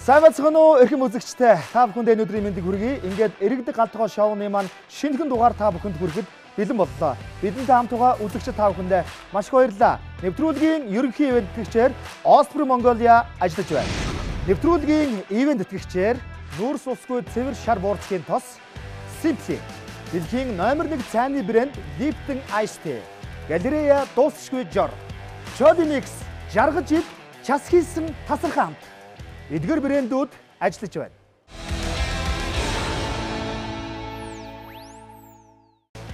Сайн бацхан уу эрхэм үзэгчтэй та бүхэнд энэ өдрийн мэндийг хүргэе. Ингээд эрэгдэг галтгоо шоуны маань шинэхэн дугаар та бүхэнд хүрэхэд бэлэн боллоо. Бидэнтэй хамт байгаа үзэгчид та бүхэндээ маш их баярлалаа. Нэвтрүүлгийн ерөнхий ивент тэтгэгчээр Osprey Mongolia ажиллаж байна. Нэвтрүүлгийн ивент тэтгэгчээр нүүрс усгүй цэвэр шар буурцгийн тос Simply, дэлхийн номер 1 цайны брэнд Lipton Ice Tea, Галерея дуусшгүй жор, Chody Mix, жаргаж ид час хийсэн тасархан хамт эдгээр брэндүүд ажиллаж байна.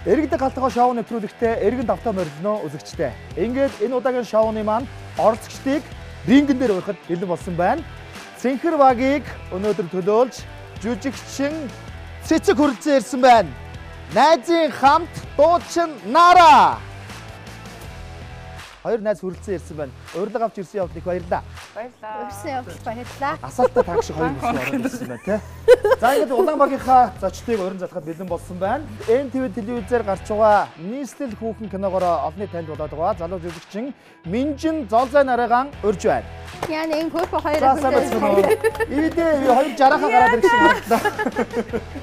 Эрэгдэг галтгоо шоу нэвтрүүлэгтээ эргэн давтаа морилно үзэгчтэй. Ингээд энэ удаагийн шоуны маань оролцогчдыг рингэн дээр уурахад бэлэн болсон байна. Цэнхэр багийг өнөөдөр төлөөлж жүжигчин Цэцэг хүрэлцэн ирсэн байна. Найзын хамт дуучин Нара. Хоёр найз хүрэлцэн ирсэн байна. Урилга авч ирсэн явдал их баярлалаа. Баярлалаа. Урьсан явдал баярлалаа. Асаалтаа тагш хоёр бүс ороод ирсэн байна тий. За ингээд Улаанбагийнхаа зочдыг уран залхаад бэлэн болсон байна. НТV телевизээр гарч байгаа нийслэл хүүхэн киногоор олонний танд болоод байгаа залуу жүжигчин Минжин Золзай Нарайгаан урьж байна. Яа нэг хөрхө хоёроо хүрээ. Ивдээ хоёр жарахаа гараад ирсэн харагдаа.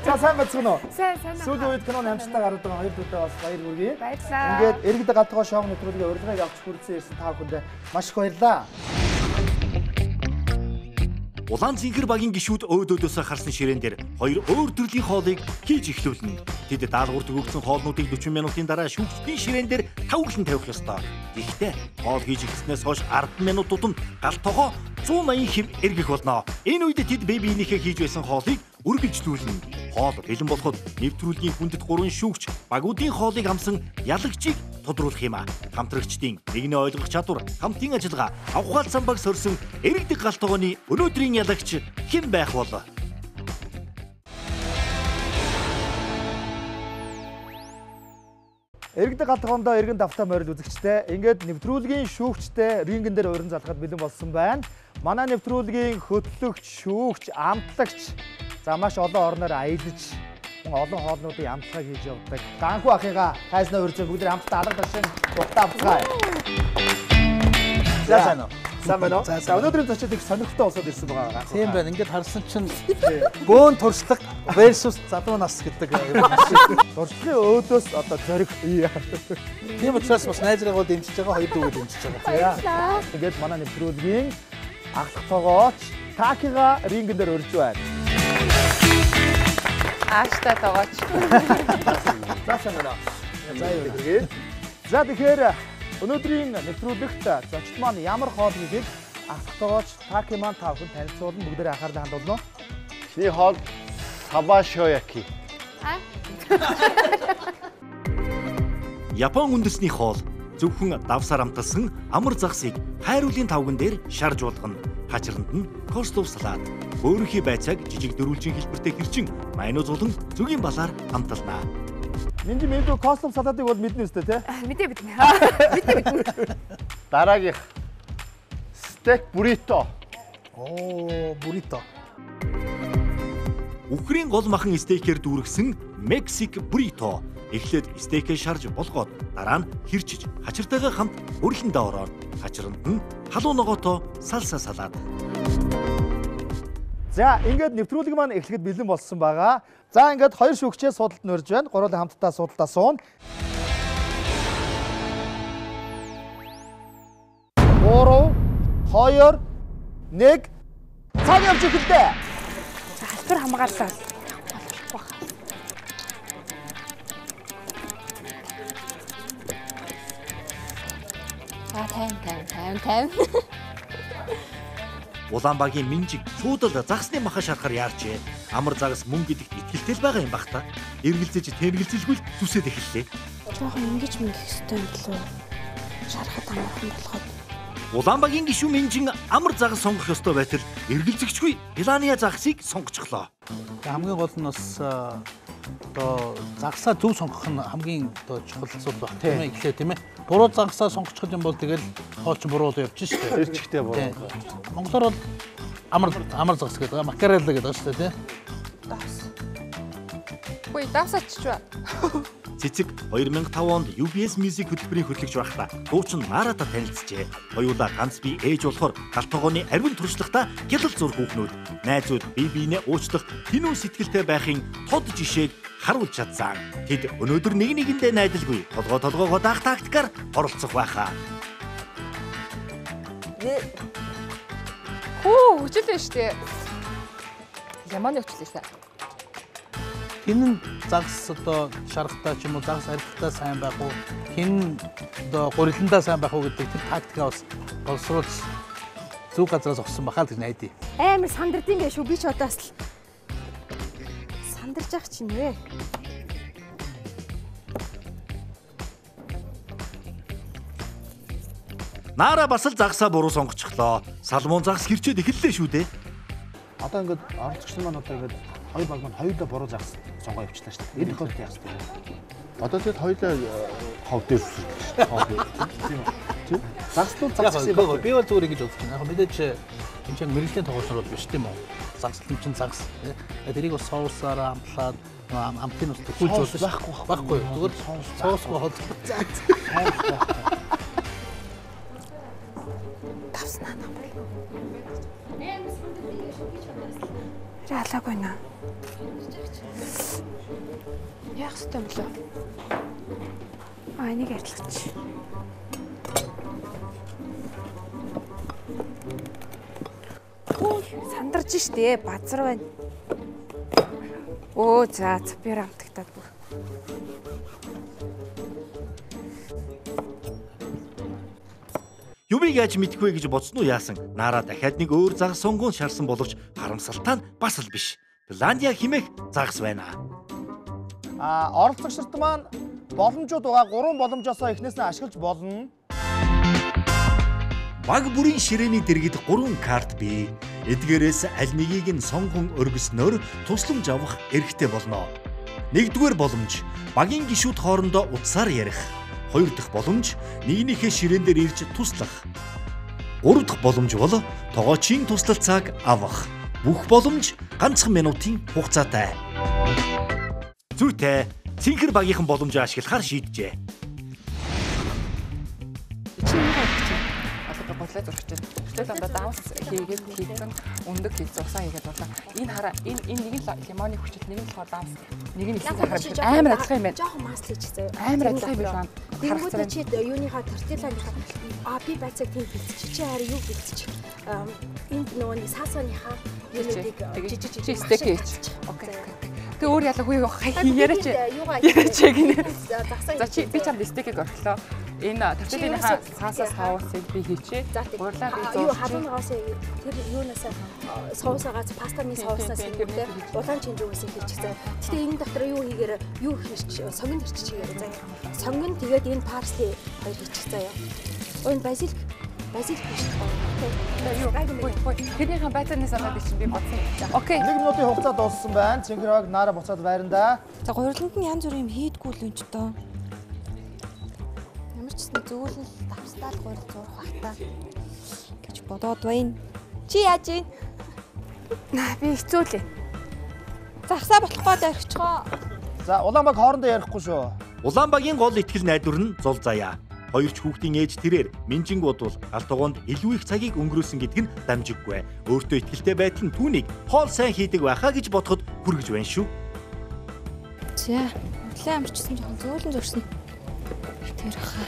За сайн бацхан уу? Сайн. Сүүлийн үед киноны амжилттай гараад байгаа хоёр дүүтэй бас баяр хүргэе. Баярлалаа. Ингээд эрэгдэг галтгоо шоу нэвтрүүлгийн урилгыг авч хүрсэн ирсэн та бүхэнд маш их баярлалаа. Улаан цэнхэр багийн гишүүд өөдөөдөөсөө харсан ширээн дээр хоёр өөр төрлийн хоолыг хийж эхлүүлнэ. Тэд даалгавар төгөөгдсөн хоолнуудыг 40 минутын дараа шүүгчдийн ширээн дээр тавглан тавих ёстой. Гэхдээ хоол хийж эхэлснээс хойш 10 минутууд нь галт тогоо 180 хэв эргэх болно. Энэ үед тэд биенийхээ хийж байсан хоолыг үргэлжлүүлнэ. Хоол бэлэн болоход нэвтрүүлгийн хүндэт 3 шүүгч багуудын хоолыг амсан ялагчийг тодруулах юм а. Хамтрагчдын нэгний ойлгох чадвар, хамтын ажиллагаа, авхаал самбаг сорьсон эрэгдэг галт тогооны өнөөдрийн ялагч хэн байх бол? Эрэгдэг галт тогоондоо эргэн давтаа морил үзэгчтэй. Ингээд нэвтрүүлгийн шүүгчтэй рингэн дээр уран залхаад бэлэн болсон байна. Манай нэвтрүүлгийн хөтлөгч, шүүгч, амтлагч за маш олон орноор аялж олон хоолнуудын амтлагыг хийж явдаг. Ганхуу ахыгаа хайснаа урьж бүгд хамтдаа алга ташин ухтаа авцгаая. За сайн уу? Сайн байна уу? За өнөөдрийн зочид их сонирхолтой болоод ирсэн байгаа. Тийм байна. Ингээд харсан чинь бөөн туршлага versus залуу нас гэдэг юм. Туршлагын өөдөөс одоо зориг. Тийм учраас бас найзраагаа дэмжиж байгаа, хоёр дүүгээ дэмжиж байгаа. Ингээд манай нэвтрүүлгийн аглах тогооч Такига рингэн дээр урьж байна. Ааштай тогооч. За сайн байна. За юу гэх. За тэгэхээр өнөөдрийн нэвтрүүлэгт зочид маань ямар хоол хийдэг аглах тогооч Таки маань та бүхэн танилцуулна. Бүгдээрээ анхаарлаа хандуулна. Эхний хоол Сабашояки. Япон үндэсний хоол зөвхөн давсаар амталсан амар загсыг хайруулын тавган дээр шарж болгоно. Хачиранд нь кослов салаад, өөрийнхөө байцааг жижиг дөрвөлжин хэлбэртэй хэрчин майонез болон зүгийн балаар амталнаа. Минжи мэдүү кослов салаатыг бол мэднэ үстэй тий? Мэдээ. Дараагийнх стейк буррито. Буррито. Үхрийн гол махан стейкээр дүүргэсэн Мексик буррито. Эхлээд стейкээ шарж болгоод дараа нь хэрчиж хачиртайгаа хамт өрхөндөө ороод хачиранд нь халуун ногоотой салса салаад. За ингээд нэвтрүүлэг маань эхлэхэд бэлэн болсон байгаа. За ингээд хоёр шүүгчээ судалд нь урьж байна. Гурлаа хамтдаа судалдаа суун. 3 2 1 цаг явж эхэллээ. За халбар хамгааллаа. Тайм. Улаанбагийн Минжиг шууд л загсны маха шарахаар яарчээ. Амар загас мөн гэдэгт итгэлтэй л байгаа юм бах та. Эргэлзэж тэнэгэлзэлгүй зүсээд эхэллээ. Жохон ингэж мэдлэх ёстой юм болов. Шарахад амархан болоход. Улаанбагийн гишүүн Минжин амар загас сонгох ёстой байтал эргэлзэгчгүй Пилания загсыг сонгочихлоо. Хамгийн гол нь бас одоо загсаа зөв сонгох нь хамгийн одоо чухал зүйл баг тийм ээ. Эхлээ тийм ээ. Буруу загсаа сонгочих юм бол тэгэл хоолч буруу явж штэ. Эрчгтэй буруу. Монголоор бол амар загс гэдэг, макарелла гэдэг шүү дээ тийм. Хөөе, давсаач ба. Цэцэг 2005 онд UBS Music хөтөлбөрийн хөтлөгч байхдаа дуучин Наратай танилцжээ. Хоёулаа ганц бие ээж болохоор галтгооны ариун туршлагатай гялал зур хүүхнүүд найзууд бие биенээ уучлах тэнүү сэтгэлтэй байхын тод жишээг харуулж чадсан. Тэд өнөөдөр нэг нэгэндээ найдалгүй толгоогоо даах тактикаар оролцох байхаа. Хөө, хүчлээ штэ. Ямааны хүчлээсэ. Хин загас одоо шаргатай ч юм уу загас архитаа сайн байх уу? Хин одоо гуриландаа сайн байх уу гэдэг тэр тактикаа бас боловсруулж зөв газраас огсон бахаа л гэж найдаа. Амар сандрдсан байх шүү. Би ч одоо бас сандарч ах чинь вэ. Наара бас л загсаа буруу сонгочихлоо. Салмун загас хэрчээд эхэллээ шүү дээ. Одоо ингээд оролцогч нар маань одоо ингээд хоёр баг маань хоёулаа буруу загас сонгоо явуулчихлаа шүү дээ. Энэ тохиолдолд яах вэ? Одоо тэгэд хоёлаа хов дээр үсэрч байна. Тийм. Загслуул загс юм байна. Би бол зүгээр ингэж бодож байна. Яг мэдээж энэ чинь мэрэгжлийн тоглолтнор бол биш тийм үү? Загслын чинь загс. Тэрийг бас соусаараа амтлаад амтын ус төхүүлж байхгүй. Зүгээр соусгүй холбоо. Ялаагүй наа. Яах ёстой юм лөө? Энийг арилгач. Ой, сандарч штэ, базар байна. Өө за, би амтагтаад бүр. Юбиг яаж мэдхгүй гэж бодсон уу яасан? Наара дахиад нэг өөр загас сонгуун шаарсан боловч харамсалтай нь бас л биш. Пландиа химэх загас байна. Оролцогчдод маань боломжууд байгаа 3 боломжоосоо эхнээс нь ашиглаж болно. Баг бүрийн ширээний дэргэд 3 карт бий. Эдгээрээс аль нэгийг нь сонгон өргөснөөр тусламж авах эрхтэй болно. Нэгдүгээр боломж багийн гишүүд хоорондоо утсаар ярих. Хоёр дахь боломж нэгнийхээ ширээн дээр ирж туслах. Гурав дахь боломж бол тоогоочийн туслалцааг авах. Бүх боломж ганцхан минутын хугацаатай. Зүйтэй цэнхэр багийнхан боломжоо ашиглахаар шийджээ. Бодлоо зурагч. Тэгэл одоо давс хийгээд хийсэн өндөг хийсэн усаа хийгээд болоо. Энэ хараа энэ нэг нь лимоны хүчит, нэг нь болохоор давс. Нэг нь ихсэн хараа амар адилхан юм байна. Жоохон маслж заяа. Амар адилхан юм байна. Тэнгүүд чи юуныхаа тортиланыхаа би байцааг тийм бэлтчих. Чи хараа юу бэлтчих. Энд нөгөө нэг саасааныхаа юунуудыг жижиг стейк хийч. Окей. Тэг өөр ялаагүй яриач. Яриач гинэ. За чи би чамд стейкийг орхлоо. Энэ тортиланыхаа саасаас хаусыг би хийчээ. Гурлаа би зурчих. Юу хавангаас тэр юунаас соусаагаас пастаны сооснаас хийгдээ улаан чинжүүгээс хийчихсэн. Гэтэ энэ дотор юу хийгээр юу хийч сонгонд ирчих чигээр заяа. Сонгонд тэгээд энэ парсли хоёр хийчих заяа. Ой базилик биш таа. Тэрнийхэн байцааны санаад чинь би бодсон. Окей. 1 минутын хугацаа дууссан байна. Цэнхэр баг Наара буцаад байрандаа. За гуриланд нь янз бүрийн юм хийдгүү л юм ч тоо. Ямар ч гэсэн зөөлөн давстаал гурил зурх бахта гэж бодоод байна. Чи яаж ийн? Би хэцүүлээ. Загсаа болохгүй дөрчихөө. За Улаанбаг хоорондоо ярихгүй шүү. Улаанбагийн гол итгэл найдвар нь Зул Заяа. Хоёр ч хүүхдийн ээж тэрээр Минжингууд бол галтгоонд илүү их цагийг өнгөрөөсөн гэдэг нь дамжиггүй. Өөртөө итгэлтэй байтал нь түүнийг хоол сайн хийдэг байхаа гэж бодоход хүргэж байна шүү. За, өглөө амарчсан жоохон зөөлөн зурсан. Тэр хаа.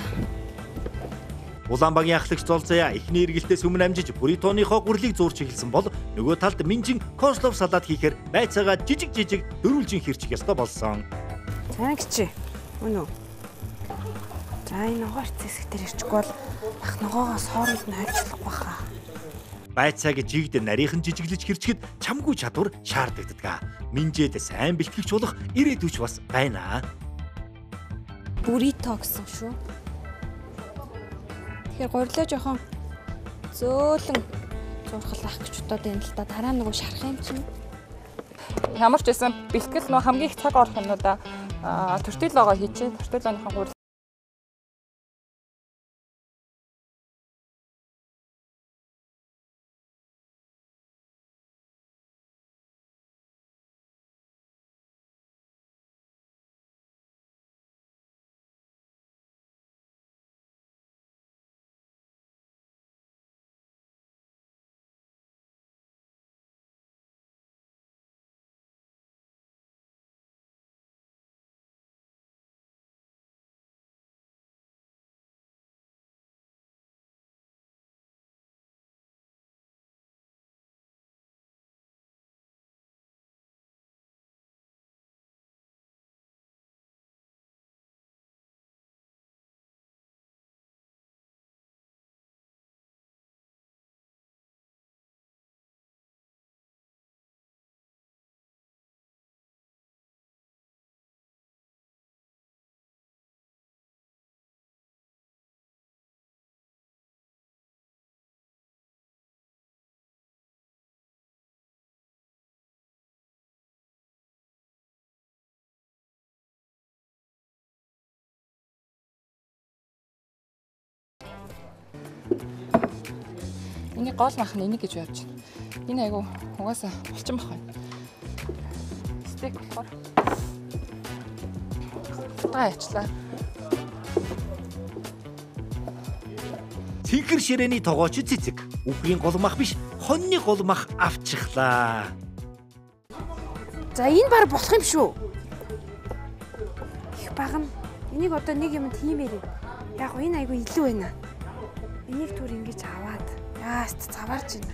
Улаанбагийн ахлагч Зул Заяа эхний эргэлтээс өмнө амжиж буритоныхоо гурилыг зуурч эхэлсэн бол нөгөө талд Минжин кослов салаад хийхээр байцаагаа жижиг дөрвөлжин хэрчих ёстой болсон. За гिचээ. Үнэ үү? За энэ ногоорч зэсэг дээр ирчихгүй бол ах ногоогоос хооронд нь хойчлох баха. Байцааг жигд нарийнхан жижиглэж хэрчгэд чамгүй чадвар шаарддаг. Минжээд сайн бэлтгэгч болох ирээдүйч бас байна. Бурито гэсэн шүү. Тэгэхээр гурилаа жоохон зөөлөн зурхалах гэж бодоод байна л да. Дараа нөгөө шарах юм чинь. Ямар ч байсан бэлтгэл нөө хамгийн их цаг орох юм уу да. Тортилогоо хийчихээ. Тортилооныхон гурил Миний гол мах нь энийг гэж бодож байна. Энэ айгу угаасаа булчин мах байна. Стейк болохоор таачлаа. Цэнхэр ширээний тогооч цэцэг. Үхрийн гол мах биш, хоньны гол мах авчихлаа. За энэ баг болох юм шүү. Их багна. Энийг одоо нэг юм тиймээрээ. Яг гоо энэ айгу илүү байна. Энийг түр ингэж аваад. Яаст цаваарч байна.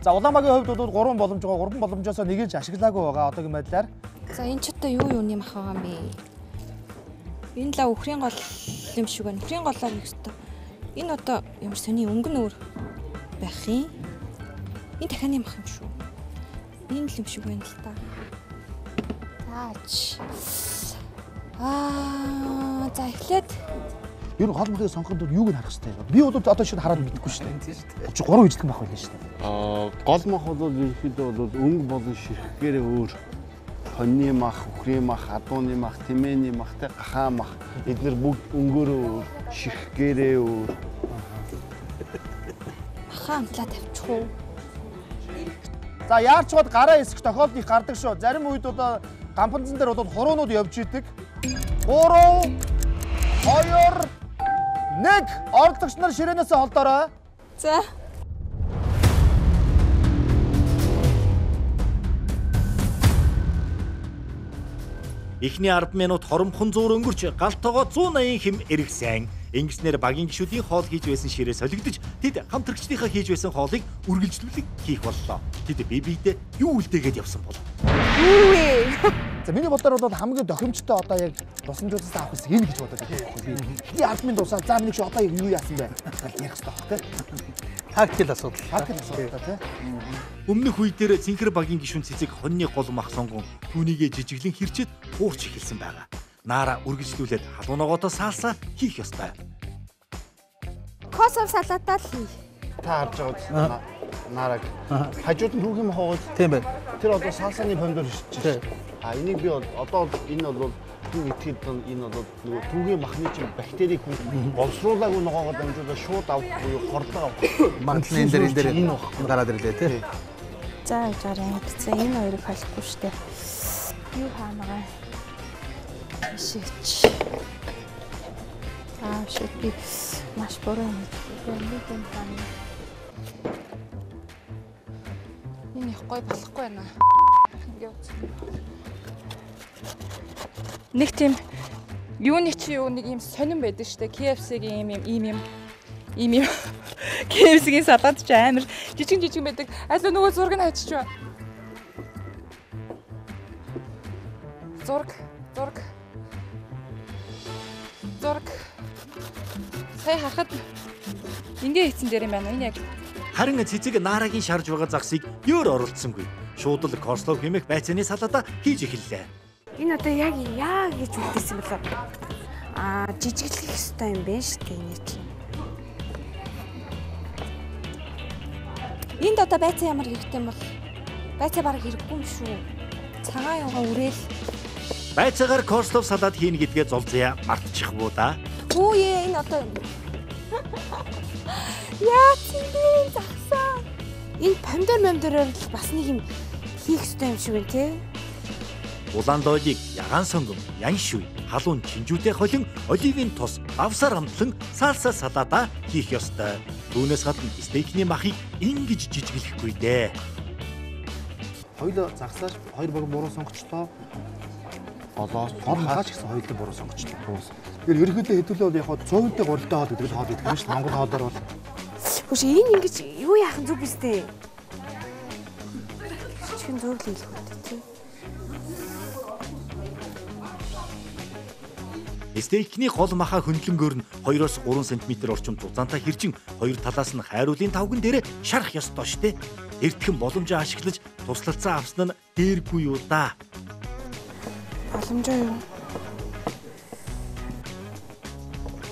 За Улаанбаагийн хувьд бол 3 боломж байгаа. 3 боломжоос нэгийг ч ашиглаагүй байгаа одоогийн байдлаар. За энэ ч одоо юуны мах байгаа юм бэ? Энэ л үхрийн гол юм шиг байна. Үхрийн голоор их өстө. Энэ одоо ямар сони өнгөн өөр байх юм. Энэ дахианы мах юм шүү. Энэ л юм шиг байна л та. Таач. За эхлээд Ер нь гол махыг сонгоход юуг нь харах хэрэгтэй юм. Би бол одоо шууд хараад мэдэхгүй шүү дээ. Тийм шүү дээ. 3 ижлэг мах байлаа шүү дээ. Гол мах бол ерөнхийдөө бол өнгө болон ширхгээрээ өөр хоньны мах, үхрийн мах, адууны мах, тэмээний мах, гахаа мах эдгээр бүгд өнгөөрөө өөр, ширхгээрээ өөр. махаа амтлаа тавьчих уу? За яарчвал гараа эсэх тохиолдол их гардаг шүү. Зарим үед одоо гампанзан дээр бол хуруунууд явж идэг. 3 2 1 оролцогч нар ширээнээс холдоорой. За. Эхний 10 минут хоромхон зуур өнгөрч галтоогоо 180 хэм эргэсэн. Ингэснээр багийн гишүүдийн хоол хийж байсан ширээ солигдож тэд хамтрагчдынхаа хийж байсан хоолыг үргэлжлүүлэх хийх боллоо. Тэд бие биедээ юу үлдээгээд явсан бол. Юу вэ? За миний бодлоор бол хамгийн дохимжтой одоо яг тусламжуудаас авах гэсэн энэ гэж бодоод байна. Би эхний 10 минут дуусаад за миний чи одоо юу яасан бэ? Гэж ярих хэрэгтэй баг тийм. Тактикл асуудал. Тактикл асуудал тийм. Өмнөх үе дээр цэнхэр багийн гишүүн цэцэг хоньны гол мах сонгон түүнийгээ жижиглэн хэрчээд хуурч эхэлсэн байгаа. Наара үргэлжлүүлээд халуунаагоотоо саалсаа хийх ёстой. Косов салатаа л хий. Та харж байгаа нараг хажууд нь түүхийн мах байгаа. Тийм байна. Тэр одоо саасаны помидор шиж. Энийг би одоо энэ бол түүх итгэхэд энэ бол нөгөө түүхийн махны чинь бактерийг боловсруулаагүй ногоогоо дамжуулаад шууд авах буюу хордлого авах. Магадлал энэ дээр энэ гараад ирлээ тий. За жаарэ. За энэ хоёрыг халахгүй штэ. Юу хаанаа? Шич. Шит би маш буруу юм. Энэ их гой болохгүй байна. Нэг тийм юуны чи юу нэг юм сонирн байдаг штэ. KFC-гийн ийм юм. KFC-гийн салаад ч амар жижиг байдаг. Аль нөгөө зураг нь хачиж байна. Зураг. Сая хахад ингээ хийцэн дээр юм байна. Энэ яг Харин цэцэг наарагийн шарж байгаа загсыг өөр оролцсонгүй. Шууд л корслов хэмээх байцааны салаатаа хийж эхэллээ. Энэ одоо яг гэж үлдээсэн болоо. Жижиглэх ёстой юм байна шүү дээ энэ чинь. Энд одоо байцаа ямар хэрэгтэй юм бол байцаа бараг хэрэггүй юм шүү. Цагаан яваа үрээл. Байцаагаар корслов салаад хийнэ гэдгээ золзъя мартчихвуу да. Хүүе энэ одоо яа тийм загсаа. Энэ помидороор л бас нэг юм хийх ёстой юм шиг байна те. Улаан доолыг ягаан сонгон, ян шүй, халуун чинжүүтэй холин, оливын тос, авсаар хамтлан саалса салаатаа хийх ёстой. Түүнээс гадна стейкний махыг ингэж жижиглэхгүй дээ. Хоёул загсааш хоёр баг буруу сонгочтоо. Олоос Гол махаач гэсэн хоёулаа буруу сонгочлоо. Тэгэхээр ерөнхийдөө хэдүүлээ бол яг 100-тэй гурилтай хоол гэдэг л хоол идэх юм шүү дээ. Монгол хоолоор бол. Хүш энэ ингэж юу яахан зүг биз дээ. Чихэн зүг л хэлэх үү тий. Стейкний гол махаа хөндлөнгөөр нь 2-3 см орчим зузаантай хэрчин хоёр талаас нь хайруулын тавган дээр шарах ёстой штэ. Эртхэн боломжоо ашиглаж туслалцаа авсан нь дээргүй юу да. Боломжоо юу?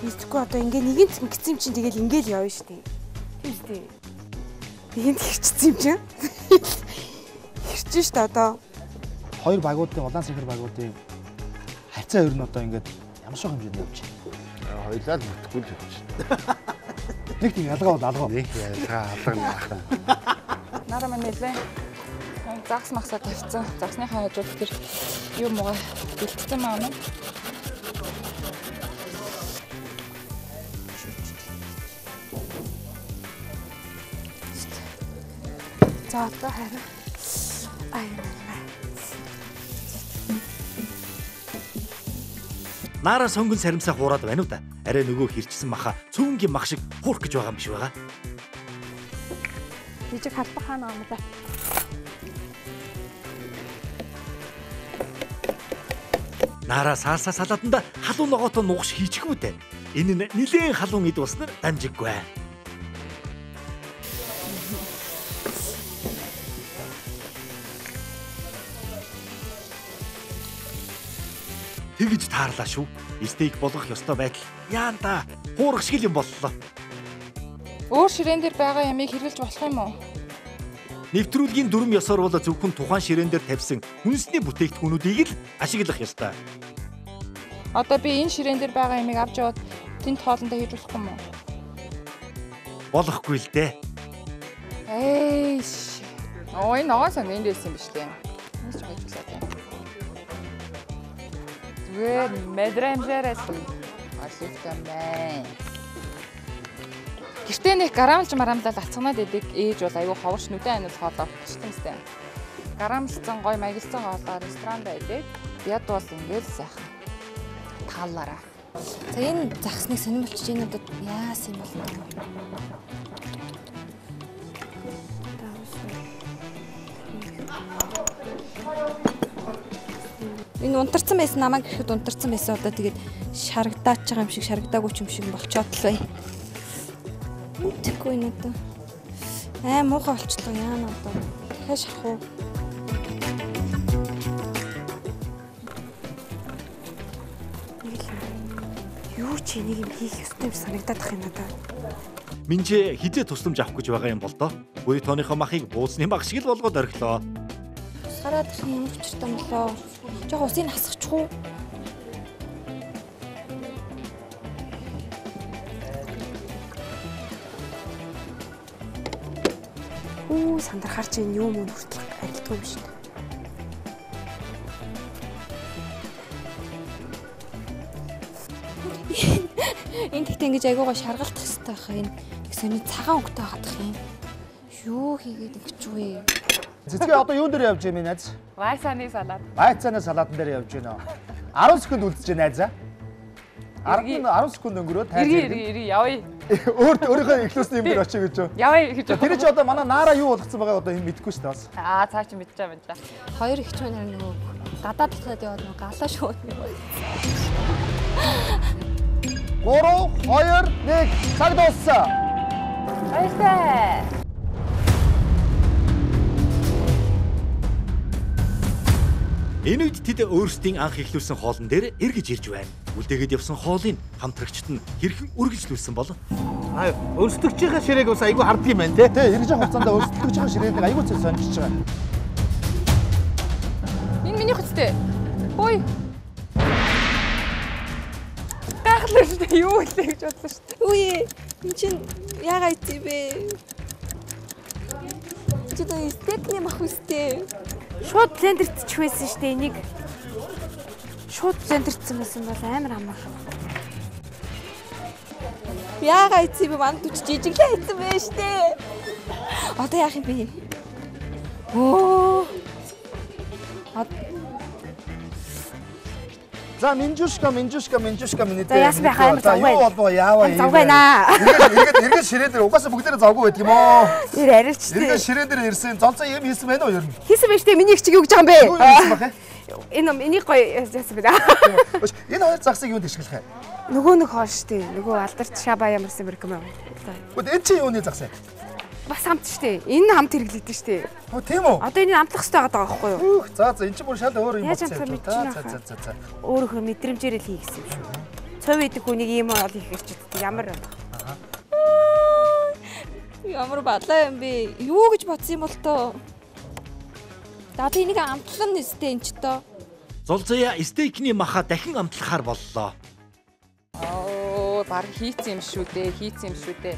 Ийцгүй одоо ингээ нэгэн гिचсэн юм чинь тэгэл ингээл явна штэ. Тийм үстэй. Нэгэн гिचсэн юм чинь. Хэрчэн штэ одоо. Хоёр багуудын улаан цэнхэр багуудын харьцаа ер нь одоо ингээд ямар шиг хэмжээнд явж байна. Хоёлаа л мэдхгүй л явж байна. Нэг тийм ялгаа бол алгаа. Нэг ялгаа алга. Нараа маань нэлээ. Загс махсаа тавьсан. Загсныхаа хажууд тэр юу муугаа бэлтгэсэн маа юм. За одоо харин Нара сонгон саримсаа хуураад байна уу да. Арай нөгөө хэрчсэн маха цөөнгийн мах шиг хуурах гэж байгаа юм биш байгаа. Жижиг халбах хаана юм да. Нара саасаа салаатанда халуун ногоотой нугш хийчих үү те. Энэ нь нэлээд халуун эд уснаар дамжиггүй. Тэгж таарлаа шүү. Стейк болгох ёстой байтал яанда хуурах шиг юм боллоо. өөр ширээн дээр байгаа ямыг хэрглэж болох юм уу? Нэвтрүүлгийн дүрм ёсоор бол зөвхөн тухайн ширээн дээр тавьсан хүнсний бүтээгдэхүүнүүдийг л ашиглах ёстой. Одоо би энэ ширээн дээр байгаа ямыг авч яваад тэнд хоолндоо хийж болохгүй юм уу? Болохгүй л дээ. Эйш. Энэ ногоосоо энд байсан юм биш үү? Энэ ч гэж үзлээ. Зүгээр мэдрэмжээрээ асуусан бай. Гэртээ нэг гарамлж марамлал алцганаад идэг ээж бол айгүй ховорч нүдэн ануус хоолоо болчихсон юмстай. Гарамлцсан гой маягдсан хоолоо ресторанд байдаг. Яд бол ингээл сайхан таалаараа. За энэ загсныг сонирмолчж энэ удаад яасан юм бол энэ унтарсан байсан намайг гэхэд унтарсан байсан одоо тэгээд шарагдаач байгаа юм шиг шарагдаагүй юм шиг болчоод л бай. Үтгэхгүй энэ одоо муухай болчихлоо яана одоо дахиад шахах уу? Юу ч энийг юм хийх ёстой юм санагдаад ах юм надад. Минжээ хизээ тусламж авах гэж байгаа юм бол доо. Буй тооныхоо махыг бууцны мах шиг л болгоод орхилоо. Сараад их юм учиртай болоо. Жог усыг хасчих уу? Сандрахаар чи юу мөн хүртэл адилгүй юм шиг. Энд тэгтээ ингэж айгуугаа шаргалтах хэрэгтэй хаа энэ. Тэгсэний цагаан өнгөтэй хадах юм. Юу хийгээд ингэж вэ? Цэцгээ одоо юун дээр явж байна найз? Вайсаны салаад. Вайцааны салаатан дээр явж байна. 10 секунд үлдэж байна найзаа. 10 секунд өнгөрөө тайз. Ири явъя. Өөрийнхөө ихлүүлсэн юм дээр очиж гэж. Явъя гэж. Тэр чи одоо манай Нара юу болгоцсон байгаа одоо энэ мэдэхгүй шүү дээ бас. Цаа чи мэдчихэж байна. Хоёр их ч байна нөгөө гадаад талаад яваад нөгөө галаа шууд. 3 2 1 цаг дууссан. Баярлалаа. Энэ үед тэд өөрсдийн анх ихлүүлсэн хоолн дээр эргэж ирж байна. Үлдээгээд явсан хоолыг хамтрагчид нь хэрхэн үргэлжлүүлсэн бол? Өрсөлдөгчийнхээ ширээг бас айгүй харддаг юм байна те. Тэ эргэж явах хугацаанд өрсөлдөгчийн ширээдэг айгүй цэс сонирхож байгаа. Энэ миний хөцтэй. Ой. Гахлаа шүү дээ. Юу илээ гэж бодлоо шүү дээ. Үе. Энд чинь яагаад ий бэ? Чи дөө стейкний мах үстэй. Шууд блендерч байсан шүү дээ энийг. Шууд блендерчсэн байсан бол амар амар. Яагаад ий бэ? Манд үч жижиглээ хийсэн байх шүү дээ. Одоо яах юм бэ? Оо. За Минжушка миний За яасан байх амар завгүй. Юу болов яаваа юм. Завгүй наа. Эргээд ширээ дээр угаасаа бүгдээрээ завгүй байт юм оо. Нэр арилч тий. Эргээд ширээ дээр ирсэн. Зонцоо юм хийсэн байна уу ер нь? Хийсэн байж тээ миний их чиг юу гэж байгаа юм бэ? Юу хийсэн бах ээ? Энийг гоё яасан бэ? Энэ хоёр загсыг юунд ашиглах вэ? Нөгөө нэг хоол штэ. Нөгөө алдарч шаба ямарсан бэрх юм аа. Гэхдээ энэ чи юуны загс вэ? Бас хамт штэ. Энэ хамт хэрэглэдэг штэ. Оо тийм үү? Одоо энэ амтлах хэрэгтэй байгаа байхгүй юу? За энэ чи бүр шал өөр юм Яаж болсон. амтлах мэдчихэв. За. Өөрөө мэдрэмжээр л хий гэсэн юм шүү. Цов идэг хүнийг ийм оол хийх гэж ямар ямар балаа юм бэ? Юу гэж бодсон юм бол тоо? Одоо энийг амтлах нь нэстэй энэ ч тоо. Зулзая стейкний маха дахин амтлахаар боллоо. өө баг хийцэн юм шүү дээ.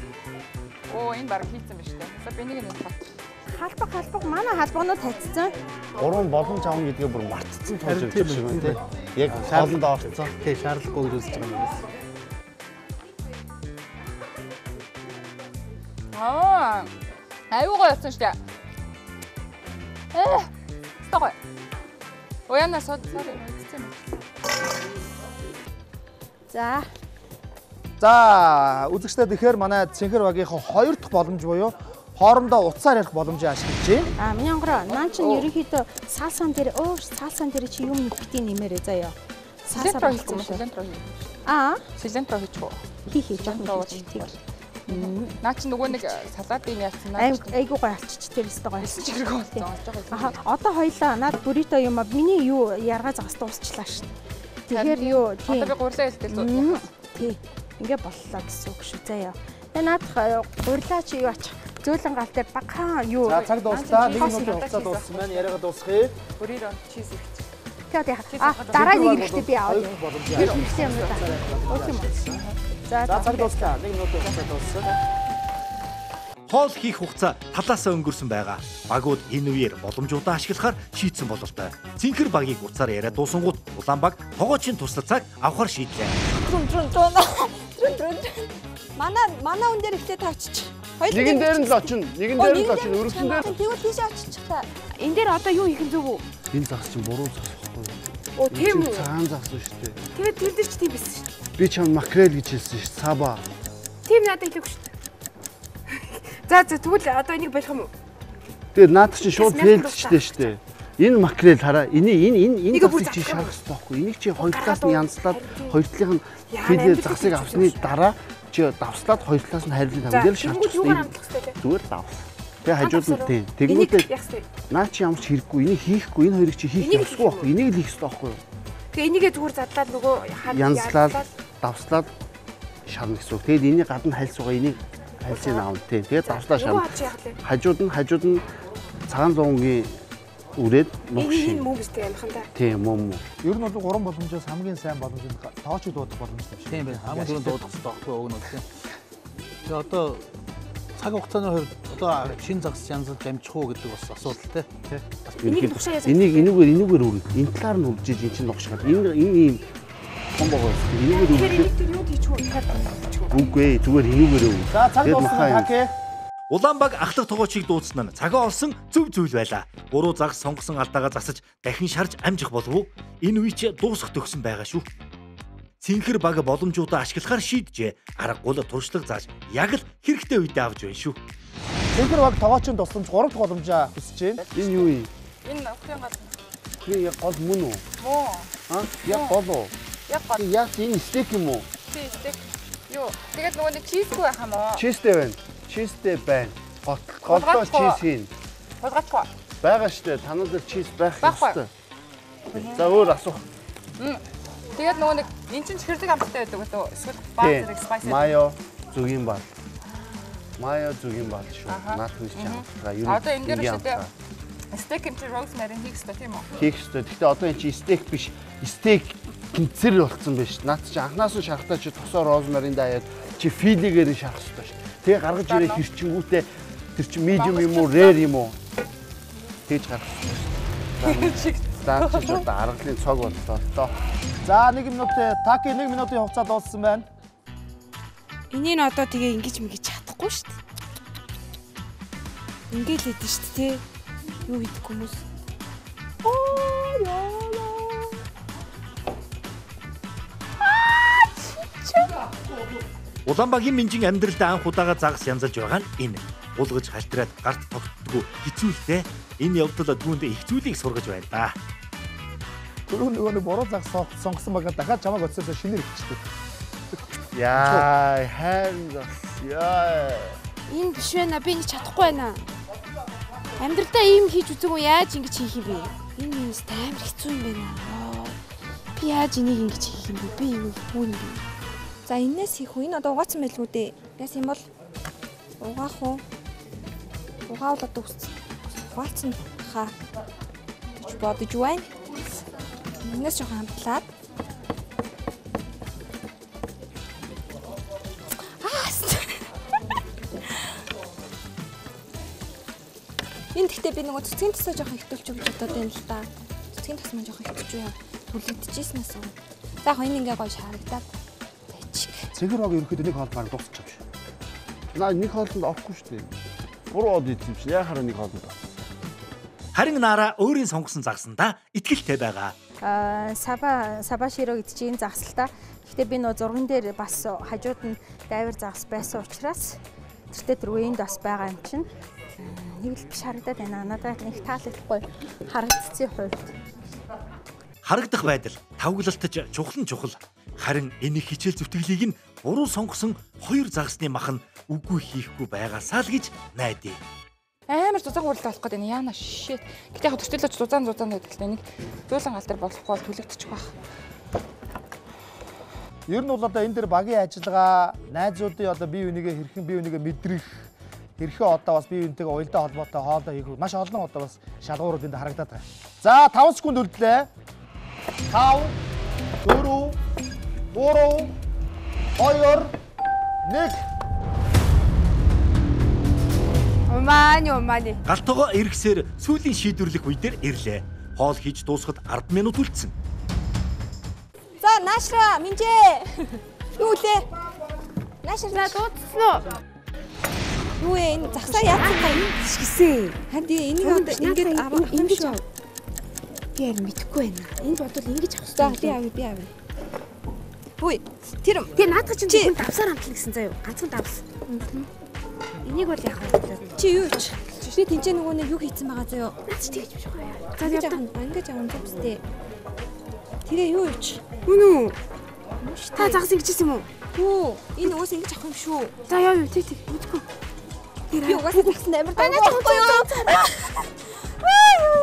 Оо энэ баг хийцэн биш үү? За би нэг нь бат. Халбаг манай халбагнууд хайцсан. 3 боломж авна гэдгээ бүр мартцсан тооч өгч шиг байна тий. Яг хоолнд орцсон. Тий, шаардлагагүй гэж үзэж байгаа юм байна. Аюугаа явсан шүү дээ. Стогой. Ояна сод мэдсэн юм. За үзэгчдээ тэгэхээр манай Цэнхэр багийнхаа 2 дахь боломж буюу хоорондоо утсаар ярих боломжийг ашиглаж байна. Миний онгороо наа чинь ерөнхийдөө саалсан дээр чи юм бити нэмээрээ заяа. Силентро хийхгүй силентро хий. Силентро хийчихв. Хийх жоохон тийм. Наа чи нөгөө нэг салаатын яалсан наа. Айгуу гой алчиж тэрээс гой алчиж хэрэг болсон. Одоо хоёлаа наад бүрито юм миний юу яргаа загас дуусчлаа шин. Тэгэхээр юу тийм. Одоо би гурлаа хэлтэл тий. Ингээ боллоо гэсэн үг шүү заяа. Тэгээ наад гурлаа чи юу ачих. Зөөлөн гал дээр багахан юу. За цаг дууслаа. 1 минутын хугацаа дууссан байна. Яриагаа дуусгая. Бүрээр чиз ирчих. Тэгээ дараа нэг ихтэй би аваад. Тэр ихтэй юм да. Окей юм. За цаг дууслаа. 1 минутын хугацаа дууссан. Хоол хийх хугацаа талаасаа өнгөрсөн байгаа. Багууд энэ үеэр боломжуудаа ашиглахаар шийдсэн бололтой. Цэнхэр багийг уцаар яриа дуусангууд Улаанбаг тогоочийн туслах цаг авахар шийдлээ. Манай хүн дээр ихтэй тавьчих. Нэгэн дээр нь л очино. Өргөсөн дээр. Тэгвэл тийшээ очих та. Энэ дээр одоо юу хийх нь зөв үү? Энэ загас чинь буруу загас байхгүй юу? Оо тийм үү? Цагаан загас шүү дээ. Тэгээд тэр дээр ч тийм байсан шүү. Би чам макрел гэж хэлсэн шүү. Саба. Тийм надад хэлээгүй шүү. За тэгвэл одоо энийг болох юм уу? Тэгээд наадах чинь шууд фейлдчихлээ шүү дээ. Энэ макрел хараа. Энэ загсыг чи шарах хэрэгтэй байхгүй. Энийг чи хоёр талаас нь янзлаад хоёр талын фейлээр загсыг авсны дараа чи давслаад хоёр талаас нь харилцан тавьдаг шаарч зүгээр давс. Тэгээ хажууд нь тийм. Тэгмүүдээ наа чи ямар ч хэрэггүй. Энийг хийхгүй. Энэ хоёрыг чи хийх ёсгүй байхгүй. Энийг л хийх хэрэгтэй байхгүй юу? Тэгээ энийгээ зүгээр задлаад нөгөө янзлаад давслаад шарна гэсэн үг. Тэгээд энийг гадна хальсуугаа энийг хальсыг аав тийм. Тэгээд давслаа шарна. Хажууд нь цагаан зуунгийн үрээд нугш. Энэ мөн гэж тийм амхан да. Тийм мөн. Ер нь бол 3 боломжоос хамгийн сайн боломж нь тоочд дуудах боломжтой шүү. Тийм байх. Хамгийн түрүүнд дуудах хэрэгтэй байхгүй юу өгнө тийм. Тэгээ одоо цаг хугацааны хувьд одоо шинэ загас янзлж амжих уу гэдэг бас асуудалтай тийм. Энийгээр үргэлж энэ талаар нь үржиж эн чинь нугшгаад энэ ийм том байгаа юм. Энийгээр үргэлж юу хийчих вэ? үгүй зүгээр энийгээр үгүй. За цаг дуусна хакэ. Улаанбаг ахлах тогоочийг дуудсан нь цагаа олсон зөв зүйл байла. Буруу загас сонгосон алдаагаа засаж дахин шарж амжих болов уу? Энэ үе чи дуусах төгсөн байгаа шүү. Цэнхэр баг боломжуудаа ашиглахаар шийджээ. Аргагүй туршлага зааж яг л хэрэгтэй үедээ авч байна шүү. Цэнхэр баг тогоочийн тусламж 3 дахь боломжоо хүсэж байна. Энэ юу юм? Энэ өвхөн гал. Энэ яг гол мөн үү? Муу. Яг гол уу? Яг гол. Яг энэ стейк юм уу? Стейк. Юу? Тэгээд нөгөө нэг чизгүй байх юм уу? Чизтэй байна. Чизтэй байна. Голтой чиз хийн. Хулгайхгүй. Бага штэ. Танад л чиз байх ёстой. За өөр асуух. Тэгээд нөгөө нэг эн чинь хэрлэг амттай байдаг үү? Эсвэл баа зэрэг спайс. Маё зүгийн бал. Маё зүгийн бал шүү. Наад хүн чинь хамтгаа юу. Одоо энэ дээр шүү дээ. Стейк and rosemary хийх хэрэгтэй тийм үү? Хийх хэрэгтэй. Гэхдээ одоо эн чинь стейк биш. Стейк гинцэр болцсон байж. Наад чи анханаас нь шахтаа чи тосоо розмарин даяад чи филигээр нь шахах хэрэгтэй шүү. Тэгээ гаргаж ирээ хэрчингүүтээ тэр чи medium юм уу, rare юм уу? Тэгж гаргах хэрэгтэй. За чи одоо аргалын цог боллоо доо. За 1 минутын таки 1 минутын хугацаа дууссан байна. Энийг одоо тэгээ ингэж мэгэж чадахгүй шүү дээ. Ингээл хэдэж шүү дээ. Юу хийх хүмүүс. Улаанбагийн Минжин амьдралд анх удаага загас янзалж байгаа нь энэ. Уулгаж халтраад гарт тогтдгоо хэцүүлтэй. Энэ явдал түүнд их зүйлийг сургаж байна да. Түрүү нөгөө буруу загас сонгосон байгаа дахиад чамайг өцөөсөө шинээр хийчихдэг. Яа, хайрнас. Яа. Энэ биш байна. Би энэ чадахгүй байна. Амьдралдаа ийм хийж үзээгүй яаж ингэж хийх юм бэ? Энэ минийс амар хэцүү юм байна. Би яаж энийг ингэж хийх юм бэ? Би юу юм бэ? За энэс хийх үү? Энэ одоо угаацсан байлгүй дээ. Яс юм бол угаах уу? Угаавлаад угаалцсан хаа. гэж бодож байна. Энэс жоохон хамтлаад. Энэ гэхдээ би нөгөө цэцгийн тасаа жоохон хөвтөлж өгч удаад байна л да. Цэцгийн тас маань жоохон хөвтөж юу түлэгдэжсэн юм. За яг энэ ингээ гоё шарагдаад тайчиг. Цэгэр баг ерөөхдөө нэг хоол баг дуусчих юм шиг. Наа нэг хоолнд орохгүй шүү дээ. Буруу од идсэн чинь яхаар нэг хоолнд. Харин Нара өөрийн сонгосон загсандаа итгэлтэй байгаа. Саба широо гэдэг чинь загсалтаа. Гэхдээ би нөө зурган дээр бас хажууд нь дайвар загас байсан учраас тэртээ тэр үеинд бас байгаа юм чинь. Нэг л биш харагдаад байна. Надад нэг таалагдахгүй харагдцгийн хувьд. Харагдах байдал тавглалтаж чухал. Харин энэ хичээл зүтгэлийг нь буруу сонгосон хоёр загсны мах нь үгүй хийхгүй байгаасаа л гэж найдаа. Амар зузаан гурилтай болох гэдэг нь яана шишээ. Гэтэ яг төсtöөлөж зузаан байдалтай нэг зөөлөн гал дээр болохгүй бол түлэгдчих байх. Ер нь бол одоо энэ дэр багийн ажиллагаа, найзуудын одоо бие бинийгээ мэдрэх, хэрхэн одоо бас бие бинтэйгээ уялдаа холбоотой хоолой хийх маш олон одоо бас шалгуурууд энд харагдаад байна. За 5 секунд үлдлээ. 5 4 3 2 1 Умаани. Галтогоо эргэсээр сүүлийн шийдвэрлэх үе дээр ирлээ. Хоол хийж дуусахад 10 минут үлдсэн. За наашра минжээ. Юу лээ? Наашра дууссан уу? Юу энэ загсаа яатсан та юм шигсэн. Ханд энийг одоо ингэж авах юм шүү. Би яар мэдэхгүй байна. Энд бодвол ингэж авах хэрэгтэй. Би авъя. Хөөе. Тэр наадах чинь хүн давсаар хамтлаа гэсэн заяа. Ганцхан давс. Энийг бол яах вэ? Чи юу ч. Би тэнцээ нөгөө нэг юу хийцэн байгаа заяа. Наач тэгэж биш байгаа. За ингэж авах юм зүгтээ. Тэгээ юу ч. Үнүү. Та загас ингэж хийсэн юм уу? Хөө. Энэ уус ингэж авах юм шүү. За яа юу тэг мэдгүй. Би угаасаа загсан амар даагүй юу?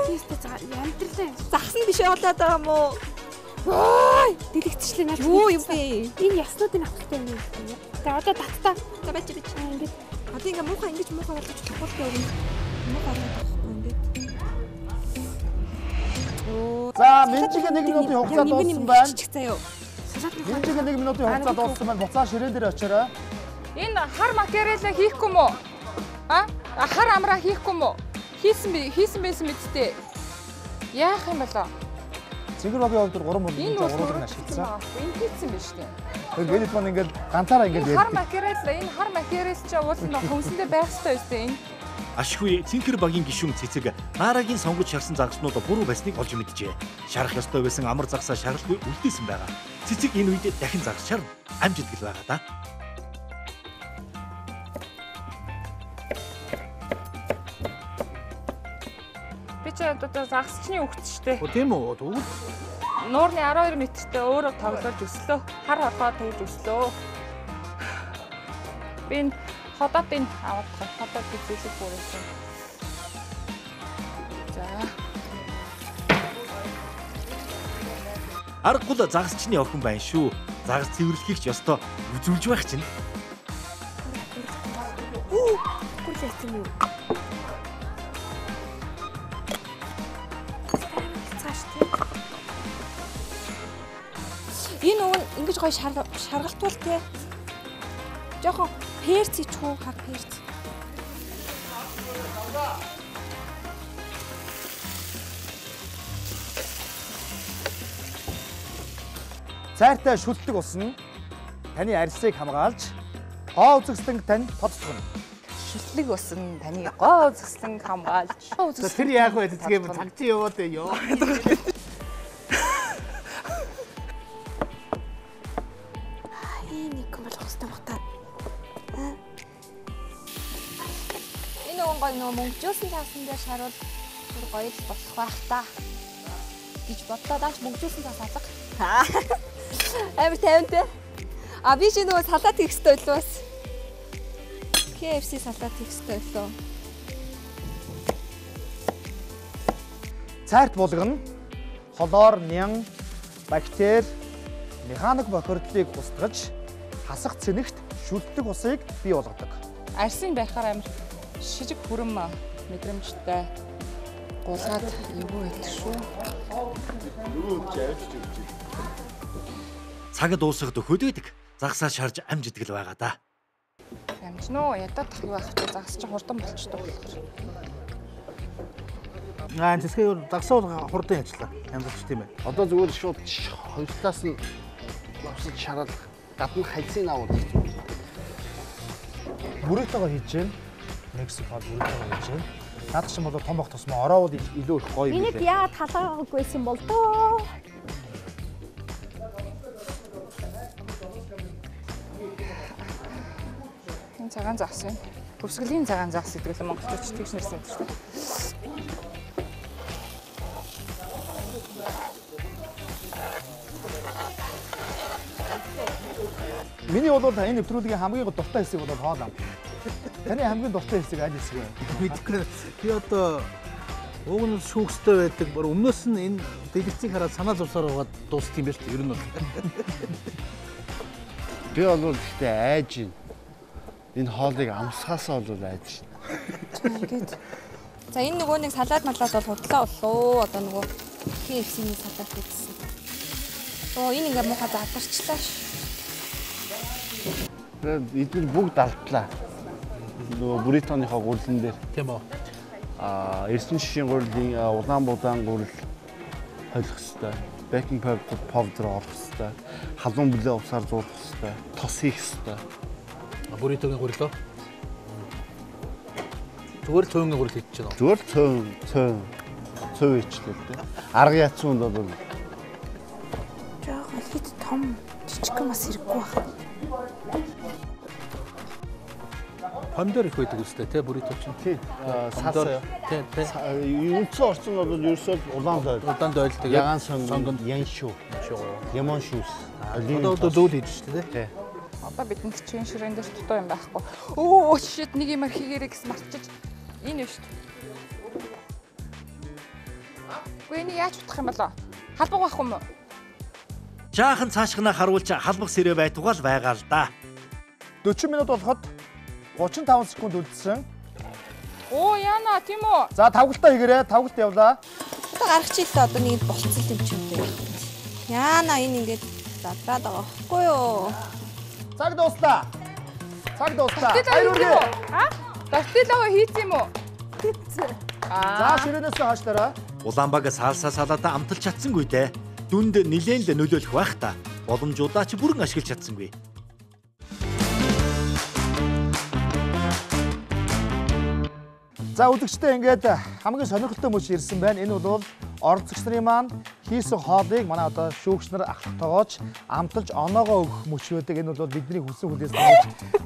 Тиймээ ямтрлаа. Загсан биш явуулаад байгаа юм уу? Ой, дэлгэцчлээ наач. Юу юм бэ? Энэ яснуудын авахтай юм. Тэгээ одоо таттай. За бач ингэж. Одоо ингээ муухай ингэж болгож болохгүй юм. Муухай болохгүй ингээ. За Минжигээ 1 минутын хугацаа дууссан байна. Заяа. Минжигээ 1 минутын хугацаа дууссан байна. Буцаа ширээн дээр очиорой. Энэ хар материалаа хийхгүй мүү? Хар амраа хийхгүй мүү? Хийсэн байсан мэдтэй. Яах юм болоо? Цэгэр багийн хувьд 3 мөр энэ урагнаа шийдсэн. Энэ хийсэн биз дээ. Тэгээд маань ингээд ганцаараа ингээд хар материал чи уулын хөвсөндөө байх хэрэгтэй байсан энэ. Ашгүй Цэнхэр багийн гишүүн Цэцэг Нарагийн сонгож шарсан загснууд буруу байсныг олж мэджээ. Шарах ёстой байсан амар загсаа шаргалгүй үлдээсэн байгаа. Цэцэг энэ үед дахин загс шарна. Амжилт гэл байгаа да. Би ч одоо загсчны өгч штэ. Тийм үү? Тэгвэл Нуурны 12 метртэй өөрөө тоглож өслөө. Хар хорхоо төвж өслөө. Би энэ ходоодын аваад ходоод үзүүлэх бүрээсэн. За. Аргагүй загсчны охин байна шүү. Загас цэвэрлэхийг ч ёстой үзүүлж байх чинь. Гүрэлсэн юу? Энэ уг ингэж гоё шаргалтуул те. Жохон перц ичхүү хар перц. Цайртай шүлдэг ус нь таны арьсыг хамгаалж гоо үзэсгэлэн тань тоцтгоно. Шүтлэг ус нь таны гоо үзэсгэлэн хамгаалж. Тэр яах вэ? Тэгээ цагчи яваад ёо. Нөгөө мөнгөжүүлсэн цаасан дээр шаруул бүр гоё л болох байх та гэж бодлоо. Даач мөнгөжүүлсэн цаас алга. Амар тайвантай. Би чи нөгөө салат хийх хэрэгтэй байлгүй бас. KFC салат хийх хэрэгтэй байлгүй. Цайрт булгана холоор нян, бактери, механик бохирдлыг устгаж хасах цэнэгт шүлдэг усыг бий болгодог. Арсын байхаар амар шижиг хүрэм мэдрэмжтэй гулгаад эвгүй байдаг шүү. Цаг дуусахад хөдөөдөг. Загсаа шарж амжидгэл байгаа да. Амжин уу ядаад тах байх ч загас чи хурдан болчтой болохоор. Тэсгээ дагсаа хурдан ажиллаа. Янзч тийм ээ. Одоо зүгээр шууд хоёр талаас нь лавсаж шараад гадна хальцын аваад. Бүрэттэйгээ хийж гэн. Мексик хол бүрэттэйгээ хийж гэн. Наад чинь бол том бох тусмаа ороовол илүү их гоё юм Энийг билээ. яагаад халаагаагүй байсан бол доо. Энэ цагаан загас юм. Бүрсгэлийн цагаан загас гэдэг л монголчууд тэгш нэрсэн юм шүү дээ. Миний бол энэ нэвтрүүлгийн хамгийн дуртай хэсэг бол хоол ам. Таны хамгийн дуртай хэсэг аль хэсэг вэ? Мэдгүй. Би одоо уг нь шүүгстэй байдаг. Бүр өмнөөс нь энэ дэлгэцийг хараад санаа зовсоор угаад дуусах юм байна шүү дээ. Ер нь бол. Би бол гэхдээ айж байна. Энэ хоолыг амсгаасаа бол айж байна. Ингээд. За энэ нөгөө нэг салаад малаад бол худлаа боллоо. Одоо нөгөө KFC-ний салаад гэсэн. Оо энэ ингээ муухай задарчлаа ш. Эдгээр бүгд алдлаа. Нөгөө Британыхаа гурлан дээр. Тийм үү. Эрдэнэ шишийн гурилын улаан будаан гурил холих хэвээр. Baking powder орох хэвээр. Халуун бүлээ усаар зуулах хэвээр. Тос хийх хэвээр. Бүритогийн гурилоо. Зүгээр цөөнгийн гурил хийчих жаа. Зүгээр цөөн хийчлээ дээ. Арга яцсан бол Жаахан хит том жижигхэн бас хэрэггүй байна. Помидор их байдаг үстэй те бүрито чинь. тий. Сасаа. Тий. Юунцсан орсон бол ерөөсөө улаан дойл. Удаан дойл тэгээд Ягаан сонгонд яншуу. Лимон шүүс. Одоо зөөл хийж штэ те. Одоо бидэнд чинь ширээн дээр дутуу юм байхгүй. Өө shit нэг юм хийгээрэй гэсэн марчиж. Энэ шүү дээ. Үгүй энэ яаж утах юм болоо? Халбаг байх юм уу? Жаахан цаашгнаа харуулж халбах сэрээ байтугай л байгаа л да. 40 минут болоход 35 секунд үлдсэн. Оо яана тийм үү? За тавгалтаа хийгээрэй. Тавгалт явлаа. Одоо гарах чигтээ одоо нэг болцсон юм ч юм дээ. Яана энэ ингээд задраад байгаа байхгүй юу? Цаг дуустаа. Цаг дуустаа. Хоёр үргээ. А? Тортилогоо хийц юм уу? За ширээнээс хаашлаараа. Улаанбааг салсаа салаада амталж чадсангүй те. Дүнд нилээн л нөлөөлөх байх та. Боломжуудаа ч бүрэн ашиглаж чадсангүй. За үзэгчдээ ингээд хамгийн сонирхолтой мөч ирсэн байна. Энэ бол оролцогч нарын маань хийсэн хоолыг манай одоо шүүгч нар ахлах тоогооч амталж оноогоо өгөх мөч байдаг. Энэ бол бидний хүссэн хүлээс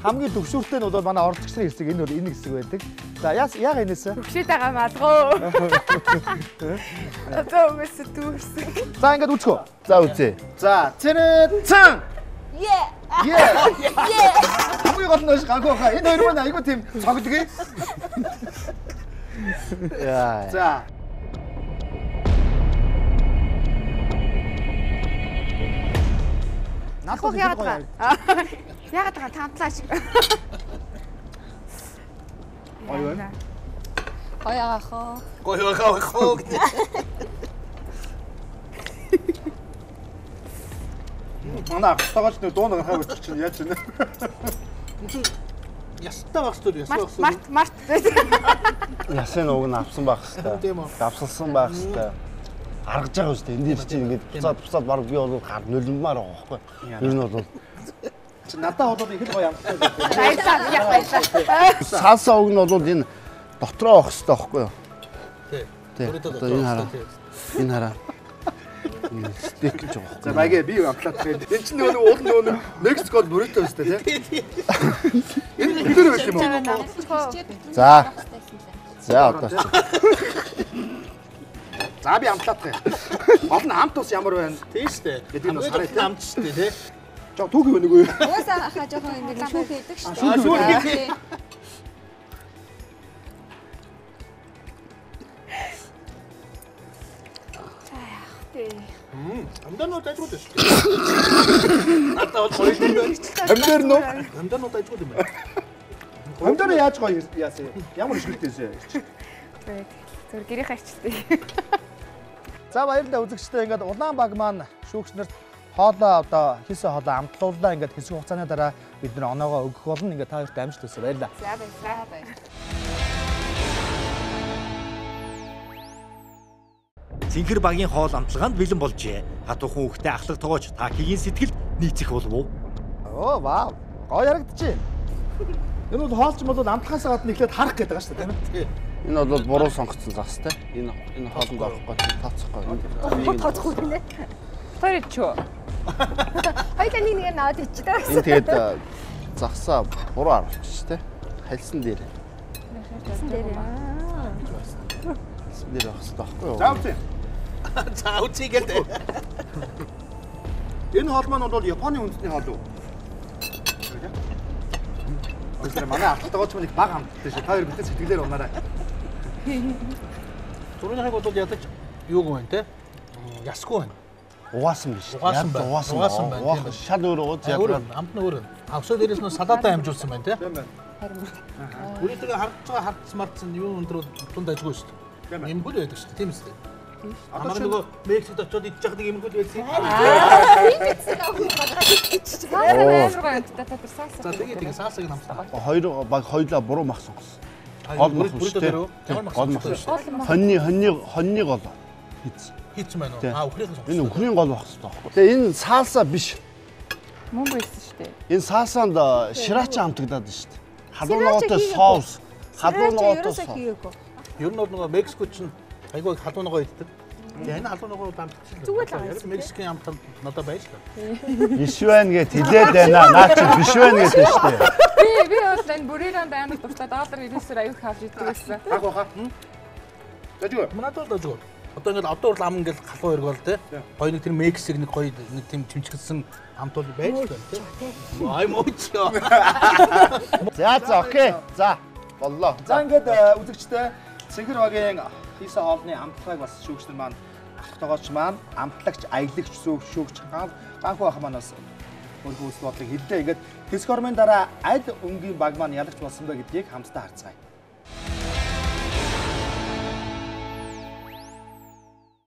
хамгийн төвшүүртэй нь бол манай оролцогч нарын хэсэг. Энэ бол энэ хэсэг байдаг. За яага энэс. Төвшөөд байгаа малгоо. Одоо үгээс дүүрсэн. За ингээд үзхөө. За үзье. За цэнэ цан. Е. Хамгийн гол нь ганхуу хаа. Энэ хоёр маань айгуу тийм цогдгий. Яа. За. Нахуй яагаад байгаа? Яагаад байгаа таамтлаач. Ой. Хоёроо. Гоё хоо. Манай ахтагаач нөө дуун гарахаа өччих чинь яаж вэ? Ястаа багс төр ястаа багс. Март. Ясын уг нь авсан байх хэвээр. Тийм үү. Давсалсан байх хэвээр. Аргаж байгаа шүү дээ. Энд дээр чинь ингээд буцаад баг би бол гар нулиммаар байгаа байхгүй. Ер нь бол Надаа болоод их л гоё амттай. Баярлалаа. салса уг нь бол энэ дотроо авах хэвээр байхгүй юу? Тий. Одоо энэ хараа. Энэ хараа. Стейк гэж байгаа За багээ би амтлаад байна. Энд чинь нөгөө уул нөгөө Мексикод бүрэттэй өстэй тий. Энэ бүгдээр байт юм уу? За. За одоо чи. За би амтлаад байна. Гол нь амт ус ямар байна? Тийм штэ. Бид энэ сарай тий. амт штэ тий. Жоо түүх юу нэггүй. Уусаа хаа жоохон ингээд шүүх хийдэг шүү Шүүх дээ. Амданууд ажгүй дээ штэ. Надад бол гоё юм байна. Амдэр нөө. Амданууд ажгүй юм байна. Амдэр яаж гоё яасан? Ямар ишгэлтэйсэн? Зөв гэрийн хайчтай. За баярлалаа үзэгчдээ ингээд Улаанбааг маань шүүгч нарт хоолоо одоо хийсэн хоолоо амтлууллаа ингээд хэсэг хугацааны дараа бид нэр оноогоо өгөх болно ингээд та хоёрт амжилт хүсье баярлалаа. За баярлалаа. Цэнхэр багийн хоол амтлагаанд бэлэн болжээ. Хатуухан хүүхдээ ахлах тоогооч Такигийн сэтгэлд нийцэх болов уу? Оо вау. Гоё харагдчихэ. Энэ бол хоолч бол амтлагаасаа гадна ихлээд харах гэдэг байгаа шүү дээ, тийм ээ? Энэ бол буруу сонгогдсон загстай. Энэ хоолнд орохгүй тооцохгүй. Тооцохгүй тийм ээ. Тэр чөө. Хоёулаа нэг наваад ичдэг. Энэ тэгээд загсаа буруу харуулчих тий. Хальсан дээр. Хэлсэн дээр. Хальсан дээр байх хэрэгтэй байхгүй юу? За үгүй. За үгүй гэлээ. Энэ хоол маань бол Японы үндэсний хоол уу? Өсөр манай ахтагооч мань баг хамттай шээ. Та хоёр битэн сэтгэлээр унаарай. Түрүүнийхийг бол ядаж юуг байна те? Ясгүй байна. Угаасан биш. Угаасан байна. Угаасан байна. Шал өөр ууз ядраа. Амт нь өөр. Авсоо дээрээс нь салаатаа амжуулсан байна те? Тийм байна. Үрийтэйгээ хардсан юу өндөр тунд ажгүй шүү дээ. Имгүүл байдаг шүү дээ. Тийм үстэй. Амар нөгөө Мексикт очиод идчих нэг имгүүл байсан. За тэгээ саасыг намсаа. Хоёр баг хоёлаа буруу мах сонгосон. Гол мах шүү дээ. Гол мах шүү дээ. Хоньны гол Хийцэн байна уу? Өхрийн сонгосон. Энэ өхрийн гол байх хэрэгтэй байхгүй. Тэгээ энэ саалса биш. Мөн байсан шүү дээ. Энэ саасанд ширача хамтагдаад байна шүү дээ. Халууногоотой соус. Халууногоотой соус. Ер нь бол нөгөө Мексикч нь айгүй халууногоо иддэг. Тэгээ энэ халууногоо амтчихсан. Зүгээр л байгаа. Мексикийн амт надад байж л. Биш байна гэж хэлээд байна. Наа чи биш байна гэдэг шүү дээ. Би бол энэ бүрээрэн дайнах дуртай доллар ирээсээр аюух авч иддэг байсан. Хаг баха. Дажгүй. Манайд бол дажгүй. Одоо ингээд одоо бол ам ингээд халуун өрг бол те. Хоёр нэг тэр Мексик нэг гоё нэг тийм чимчгэлсэн амт бол байж л байна те. Ай мочоо. За окей. За боллоо. За ингээд үзэгчтэй Цэнхэр багийн хийсэн хоолны амтлагыг бас шүүгчнэр маань ахтагооч маань амтлагч аялагч шүүгч ганхуу ах маань бас өөрийнхөө үс бодлыг хэллээ. Ингээд хэсэг хормын дараа аль өнгийн баг маань ялагч болсон бэ гэдгийг хамтдаа харцгаая.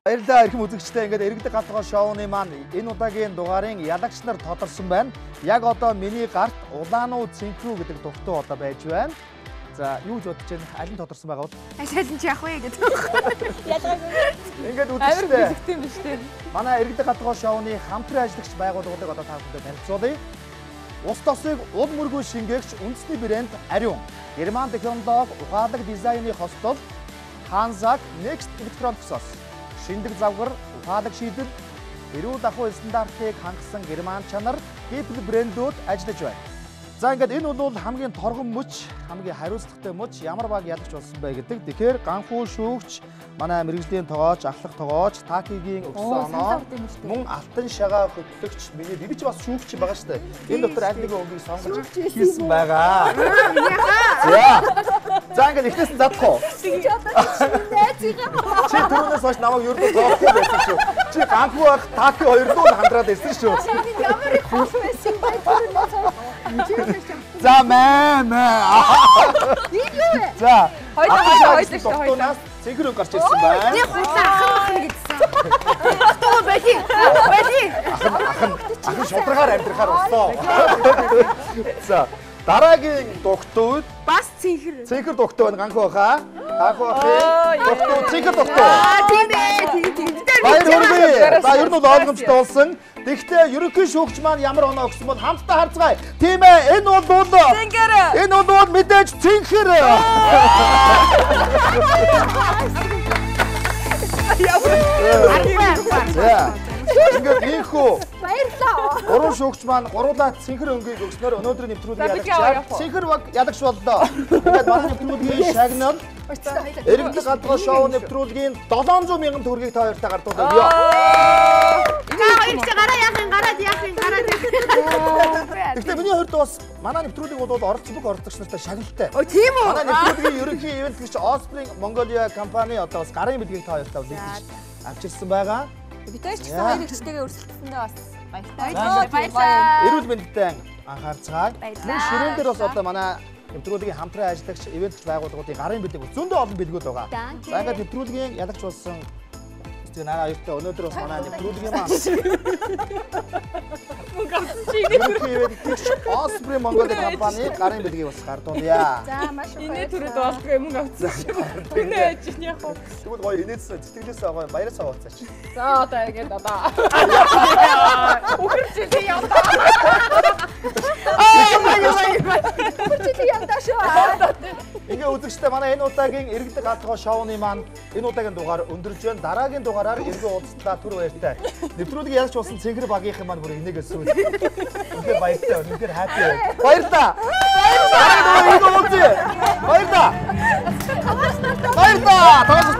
Баярлалаа эрхэм үзэгчтэй. Ингээд иргэдэг галтгоо шоуны маань энэ удаагийн дугаарын ялагч нар тодорсон байна. Яг одоо миний гарт Улаануу Цэнхрүү гэдэг дуртуу одоо байж байна. За юу гэж бодож байна? Аль нь тодорсон байгаа бол? Аль нь ч явах вэ гэдэг. Ялгаагүй. Ингээд үзэгчтэй. Хэрэгтэй юм биш үү? Манай иргэдэг галтгоо шоуны хамтран ажиллагч байгууллагуудыг одоо та бүхэнд танилцуулъя. Ус тосыг уд мөргөө шингээгч үндэсний брэнд Ариун, Герман технологи ухаалаг дизайны хостол Hanzak Next Electronics, шиндэг завгар ухаалаг шийдэл, эрүүл ахуй стандартыг хангасан герман чанар Gipl брэндүүд ажиллаж байна. За ингээд энэ бол хамгийн торгон мөч, хамгийн хариуцлагатай мөч ямар баг ялагч болсон бэ гэдэг. Тэгэхээр ганхуу шүүгч, манай мэрэгжлийн тоогооч, ахлах тоогооч, Такигийн өгсөн оноо, мөн алтан шагаа хөтлөгч, миний би ч бас шүүгч байгаа шүү дээ. Энэ дотор аль нэгэн өнгийг сонгож хийсэн байгаа. За ингээд ихнээс задах уу? Тэгж одоо найзгаа. Чи түрүүнээс хойш намайг юу ч зоохгүй байсан шүү. Чи ганхуу ах Таки хоёрлоо хандраад байсан шүү. Ямар их хол байсан бэ түрүүнээс. За маа. За. Хоёлаа хоёлаа. Цэнхэр өнгө гарч ирсэн байна. Би хуйлаа ахын гэдсэн. Ахтуу байли. Ахын шударгаар амьдрахаар боллоо. За. Дараагийн дугтууд Бас Цэнхэр. Цэнхэр дугтуу байна ганхуу хаа. Ганхуу ахын дугтуу Цэнхэр дугтуу. Тийм ээ. Баяр хүргэе. За ер нь бол ойлгомжтой болсон. Тэгэхдээ ерөнхий шүүгч маань ямар оноо өгсөн бол хамтдаа харцгаая. Тийм ээ. Энэ бол Цэнхэр. Энэ бол мэдээж Цэнхэр. За. Ингээд ийхүү. Баярлалаа. Гурван шүүгч маань гуруулаа Цэнхэр өнгийг өгснөөр өнөөдрийн нэвтрүүлгийг ялагчаар Цэнхэр баг ялагч боллоо. Ингээд манай нэвтрүүлгийн шагнал Иргэдэг галтгоо шоу нэвтрүүлгийн 700 мянган төгрөгийг та хоёртаа гардуулъя. Гэхдээ миний хувьд бас манай нэвтрүүлэг бол бүх оролцогч нартай шагналтай. Тийм үү? Манай нэвтрүүлгийн ерөнхий ивент гэгч Offspring Mongolia компани одоо бас гарын мэдлэгийг та хоёртаа үлдээж авчирсан байгаа. Бид хоёр ч гэсэн хоёр ихтэйгээ өрсөлдсөндөө бас Баярлалаа. Эрүүл мэндэд анхаарцгаая. Мөн ширээн дээр бас одоо манай нэвтрүүлгийн хамтран ажиллагч ивент байгууллагуудын гарын бэлэг зөндөө олон бэлгүүд байгаа. За ингээд нэвтрүүлгийн ялагч болсон хэцүү наа хоёртой өнөөдөр бас манай нэвтрүүлгийн маань Мөнгө авсан чи. Osprey Mongolia компани гарын бэлгийг бас гардуулъя. За маш их Инээ түрээд болдгоо мөнгө авсан. Үнэ ээж нь яг хөө. Тэгвэл гоё инээдсэн сэтгэлээсээ гоё баяраа сууцаач. За одоо ингээд одоо. Үхэрчээ яваа. Үхэрчээ яваа шүү. Ингээ үзэгчтэй манай энэ удаагийн иргэдэг алтгоо шоуны маань энэ удаагийн дугаар өндөрлж байна. Дараагийн дугаараар иргэн уулзтаа түр баяртай. Нэвтрүүлэг ялч болсон Цэнгэр багийнхан маань бүр энийгээ сүүл. Үнэхээр баяртай, үнэхээр хаппи. Баярлаа. Баярлаа. Баярлаа. Баярлаа.